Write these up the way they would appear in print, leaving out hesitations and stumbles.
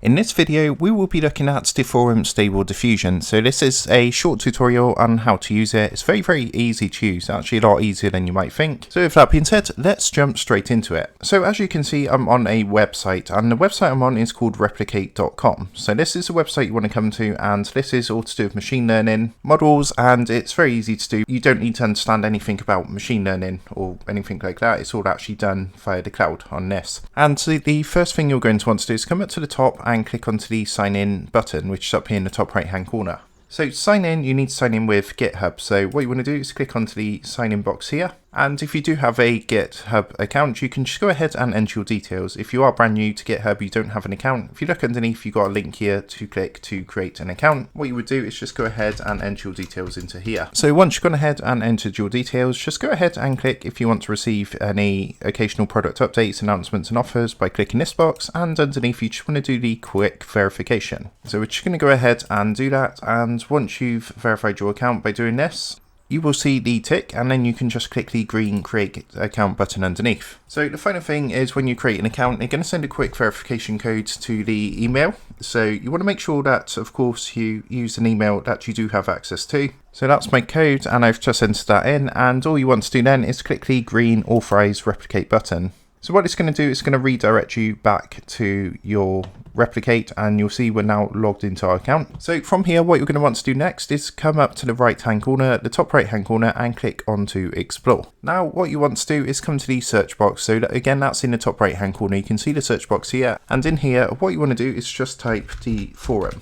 In this video, we will be looking at Deforum Stable Diffusion. So this is a short tutorial on how to use it. It's very easy to use, actually a lot easier than you might think. So with that being said, let's jump straight into it. So as you can see, I'm on a website, and the website I'm on is called replicate.com. So this is a website you want to come to, and this is all to do with machine learning models, and it's very easy to do. You don't need to understand anything about machine learning or anything like that. It's all actually done via the cloud on this. And so the first thing you're going to want to do is come up to the top and click onto the sign in button, which is up here in the top right hand corner. So to sign in, you need to sign in with GitHub. So what you want to do is click onto the sign in box here. And if you do have a GitHub account, you can just go ahead and enter your details. If you are brand new to GitHub, you don't have an account, if you look underneath, you've got a link here to click to create an account. What you would do is just go ahead and enter your details into here. So once you've gone ahead and entered your details, just go ahead and click if you want to receive any occasional product updates, announcements and offers by clicking this box. And underneath, you just want to do the quick verification. So we're just going to go ahead and do that. And once you've verified your account by doing this, you will see the tick, and then you can just click the green create account button underneath. So the final thing is when you create an account, they're going to send a quick verification code to the email. So you want to make sure that, of course, you use an email that you do have access to. So that's my code, and I've just entered that in, and all you want to do then is click the green authorize replicate button. So what it's going to do is going to redirect you back to your replicate, and you'll see we're now logged into our account. So from here, what you're going to want to do next is come up to the right hand corner, the top right hand corner, and click onto explore. Now what you want to do is come to the search box. So that, again, that's in the top right hand corner. You can see the search box here, and in here what you want to do is just type Deforum.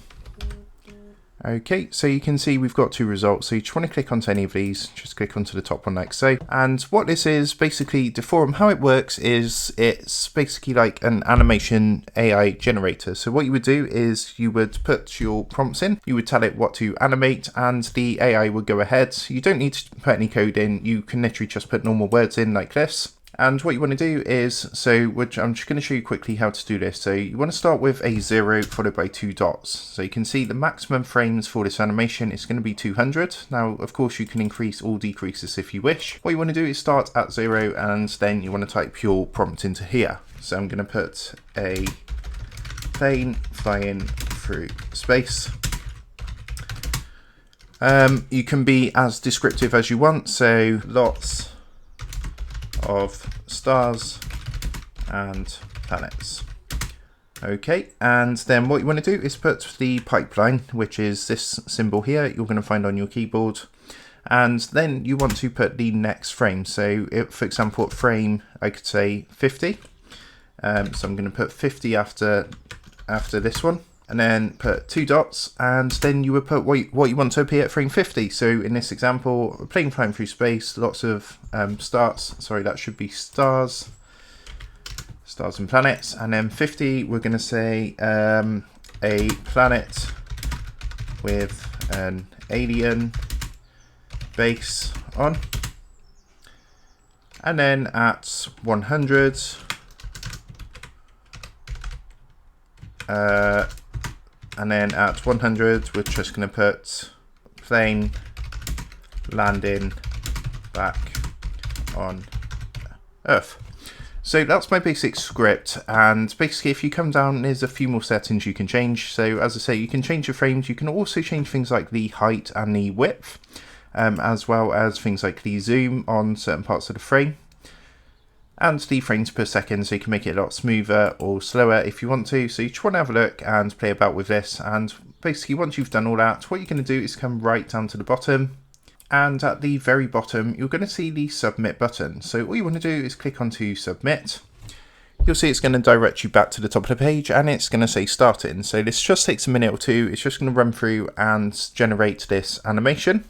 Okay, so you can see we've got two results. So you just want to click onto any of these, just click onto the top one like so. And what this is basically, Deforum, how it works is it's basically like an animation AI generator. So what you would do is you would put your prompts in, you would tell it what to animate, and the AI would go ahead. You don't need to put any code in, you can literally just put normal words in like this. And what you want to do is, I'm just going to show you quickly how to do this. So you want to start with a 0 followed by 2 dots. So you can see the maximum frames for this animation is going to be 200. Now, of course, you can increase or decrease this if you wish. What you want to do is start at 0, and then you want to type your prompt into here. So I'm going to put a plane flying through space. You can be as descriptive as you want. So lots of stars and planets. Okay, and then what you want to do is put the pipeline, which is this symbol here you're going to find on your keyboard, and then you want to put the next frame. So if, for example, at frame I could say 50, so I'm going to put 50 after this one, and then put 2 dots, and then you would put what you want to appear at frame 50. So in this example, a plane flying through space, lots of stars, sorry, that should be stars and planets, and then 50 we're going to say a planet with an alien base on, and then at 100 and then at 100, we're just going to put plane landing back on Earth. So that's my basic script, and basically if you come down, there's a few more settings you can change. So as I say, you can change your frames. You can also change things like the height and the width, as well as things like the zoom on certain parts of the frame, and the frames per second, so you can make it a lot smoother or slower if you want to. So you just want to have a look and play about with this, and basically once you've done all that, what you're going to do is come right down to the bottom, and at the very bottom you're going to see the submit button. So all you want to do is click onto submit. You'll see it's going to direct you back to the top of the page, and it's going to say starting. So this just takes a minute or two. It's just going to run through and generate this animation.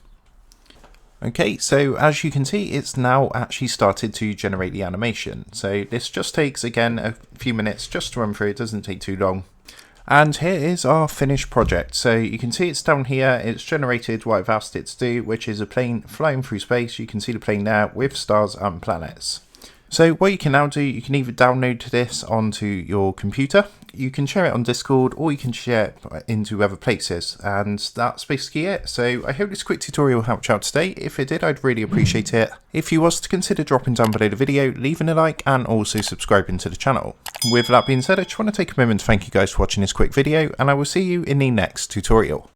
Okay, so as you can see, it's now actually started to generate the animation. So this just takes, again, a few minutes just to run through. It doesn't take too long. And here is our finished project. So you can see it's down here. It's generated what I've asked it to do, which is a plane flying through space. You can see the plane there with stars and planets. So what you can now do, you can either download this onto your computer, you can share it on Discord, or you can share it into other places, and that's basically it. So I hope this quick tutorial helped you out today. If it did, I'd really appreciate it. If you was to consider dropping down below the video, leaving a like, and also subscribing to the channel. With that being said, I just want to take a moment to thank you guys for watching this quick video, and I will see you in the next tutorial.